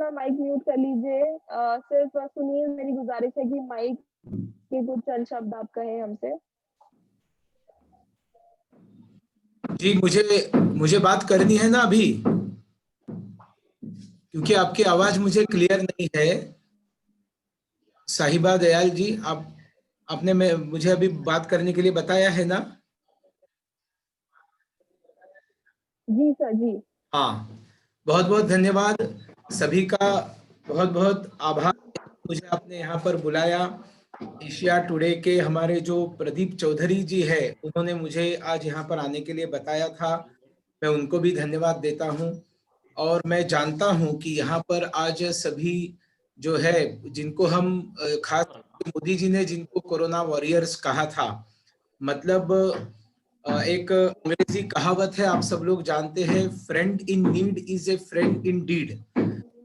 थोड़ा mic mute कर लीजिए। सिर्फ सुनील, मेरी गुजारिश है कि माइक के कुछ चंद शब्द आप कहें हमसे। जी, मुझे बात करनी है ना अभी, क्योंकि आपकी आवाज मुझे क्लियर नहीं है। साहिबा दयाल जी, आपने मुझे अभी बात करने के लिए बताया है ना? जी सर, जी। हाँ, बहुत बहुत धन्यवाद सभी का, बहुत बहुत आभार। मुझे आपने यहाँ पर बुलाया। एशिया टुडे के हमारे जो प्रदीप चौधरी जी है, उन्होंने मुझे आज यहाँ पर आने के लिए बताया था। मैं उनको भी धन्यवाद देता हूँ। और मैं जानता हूँ कि यहाँ पर आज सभी जो है, जिनको हम खास मोदी जी ने जिनको कोरोना वॉरियर्स कहा था, मतलब एक अंग्रेजी कहावत है, आप सब लोग जानते हैं, friend in need is a friend indeed.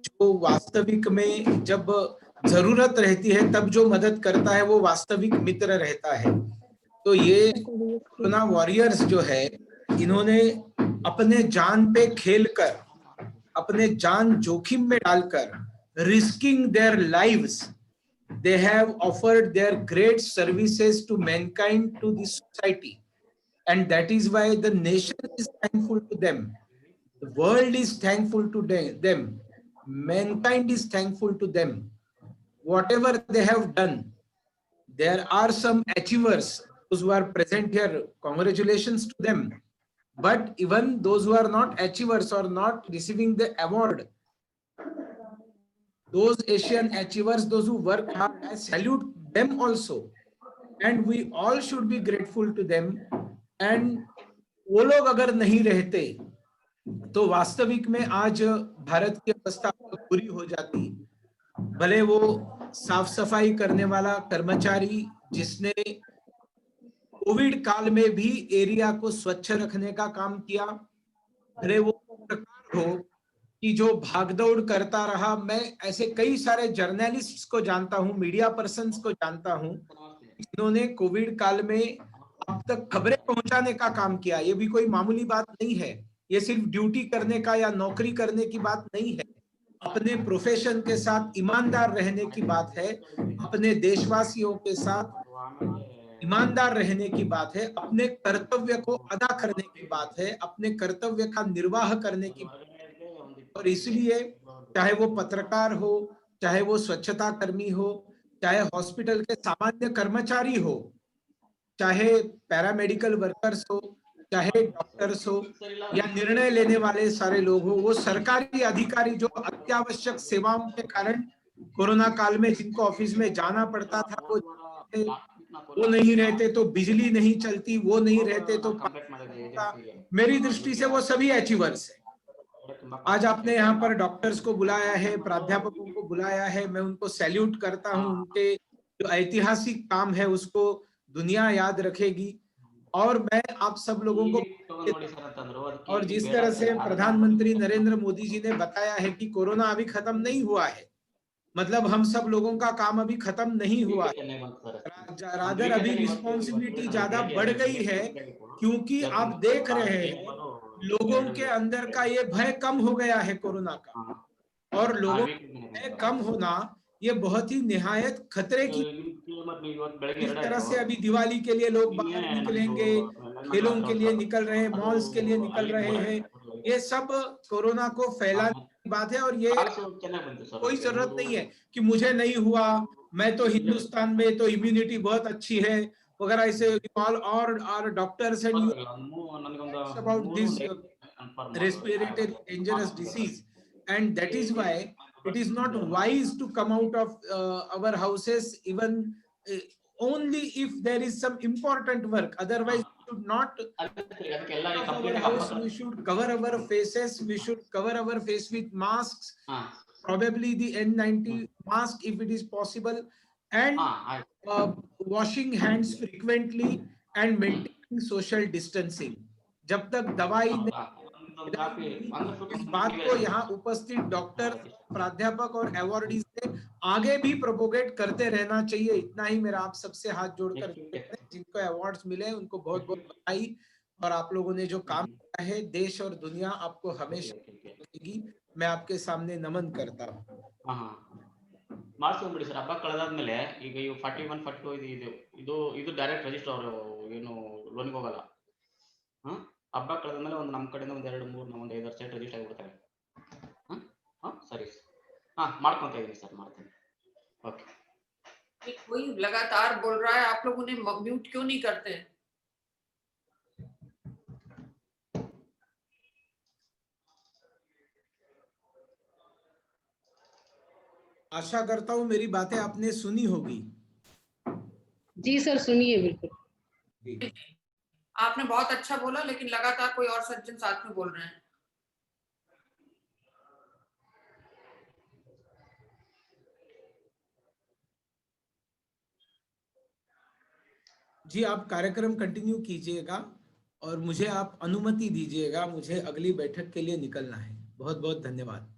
जो वास्तविक में जब जरूरत रहती है तब जो मदद करता है वो वास्तविक मित्र रहता है। तो ये कोरोना वॉरियर्स जो है, इन्होंने अपने जान पे खेलकर, अपने जान जोखिम में डालकर, risking their lives, they have offered their great services to mankind, to the society, and that is why the nation is thankful to them, the world is thankful to them, mankind is thankful to them. Whatever they have done, there are some achievers, those who are present here, congratulations to them. But even those who are not achievers or not receiving the award, those Asian achievers, those who work hard, I salute them also, and we all should be grateful to them. And वो लोग अगर नहीं रहते तो वास्तविक में आज भारत की अवस्था बहुत बुरी हो जाती। भले वो साफ सफाई करने वाला कर्मचारी जिसने कोविड काल में भी एरिया को स्वच्छ रखने का काम किया, भले वो पत्रकार हो कि जो भागदौड़ करता रहा। मैं ऐसे कई सारे जर्नलिस्ट्स को जानता हूं, मीडिया पर्सन्स को जानता हूं, जिन्होंने कोविड काल में अब तक खबरें पहुंचाने का काम किया। ये भी कोई मामूली बात नहीं है, ये सिर्फ ड्यूटी करने का या नौकरी करने की बात नहीं है, अपने प्रोफेशन के साथ ईमानदार रहने की बात है, अपने देशवासियों के साथ ईमानदार रहने की बात है, अपने कर्तव्य को अदा करने की बात है, अपने कर्तव्य का निर्वाह करने की बात है। और इसलिए चाहे वो पत्रकार हो, चाहे वो स्वच्छता कर्मी हो, चाहे हॉस्पिटल के सामान्य कर्मचारी हो, चाहे पैरामेडिकल वर्कर्स हो, चाहे डॉक्टर्स हो, या निर्णय लेने वाले सारे लोग हो, वो सरकारी अधिकारी जो अत्यावश्यक सेवाओं के कारण कोरोना काल में जिनको ऑफिस में जाना पड़ता था, वो नहीं रहते तो बिजली नहीं चलती, वो नहीं रहते तो मेरी दृष्टि से वो सभी अचीवर्स है। आज आपने यहाँ पर डॉक्टर्स को बुलाया है, प्राध्यापकों को बुलाया है, मैं उनको सैल्यूट करता हूँ। उनके जो ऐतिहासिक काम है उसको दुनिया याद रखेगी। और मैं आप सब लोगों को, और जिस तरह से प्रधानमंत्री नरेंद्र मोदी जी ने बताया है कि कोरोना अभी खत्म नहीं हुआ है, मतलब हम सब लोगों का काम अभी खत्म नहीं हुआ है, रादर अभी रिस्पॉन्सिबिलिटी ज्यादा बढ़ गई है, क्योंकि आप देख रहे हैं लोगों के अंदर का ये भय कम हो गया है कोरोना का। और लोगों का कम होना ये बहुत ही निहायत खतरे की। इस तरह से अभी दिवाली के लिए लोग बाहर निकलेंगे, खेलों के लिए निकल रहे हैं, मॉल्स के लिए निकल रहे हैं, ये सब कोरोना को फैलाने की बात है। और ये कोई जरूरत नहीं है कि मुझे नहीं हुआ, मैं तो हिंदुस्तान में तो इम्यूनिटी बहुत अच्छी है वगैरह, ऐसे और doctors and about this respiratory dangerous disease, and that is why it is not wise to come out of our houses even only if there is some important work. Otherwise we should not our house, we should cover our faces, we should cover our face with masks, probably the N90 mask if it is possible, and washing hands frequently and maintaining social distancing. जब तक दवाई इस बात को यहाँ उपस्थित doctor, प्राध्यापक और अवार्डीज ने आगे भी प्रोपोगेट करते रहना चाहिए। इतना ही मेरा आप सबसे हाथ जोड़कर, जिनको अवार्ड्स मिले उनको बहुत बहुत बधाई। और आप लोगों ने जो काम किया है, देश और दुनिया आपको हमेशा रखेगी। मैं आपके सामने नमन करता हूँ. ಹಾ ಹಾ ಮಾಡಿಸ್ಕೊಂಡ್ಬಿಡಿ ಸರ್. ಹಬ್ಬ ಕಳೆದಾದ್ಮೇಲೆ ಈಗ ಇವು 41 42 ಇದು ಡೈರೆಕ್ಟ್ ರಿಜಿಸ್ಟರ್ ಅವರು ಏನು ಲೋನ್ಗೆ ಹೋಗಲ್ಲ. ಹಬ್ಬ ಕಳೆದ್ಮೇಲೆ ಒಂದು ನಮ್ಮ ಕಡೆಯಿಂದ ಒಂದು 2 3 ಒಂದು 5 ಸೈಟ್ ರಿಜಿಸ್ಟರ್ ಆಗಿಬಿಡ್ತವೆ. ಸರಿ ಮಾಡ್ಕೊಂತ ಇದೀನಿ ಸರ್, ಮಾಡ್ತೀನಿ. ओके. कोई लगातार बोल रहा है, आप लोग उन्हें म्यूट क्यों नहीं करते? आशा करता हूँ मेरी बातें आपने सुनी होगी. जी सर, सुनिए बिल्कुल. आपने बहुत अच्छा बोला, लेकिन लगातार कोई और सज्जन साथ में बोल रहे हैं. जी, आप कार्यक्रम कंटिन्यू कीजिएगा और मुझे आप अनुमति दीजिएगा, मुझे अगली बैठक के लिए निकलना है. बहुत बहुत धन्यवाद.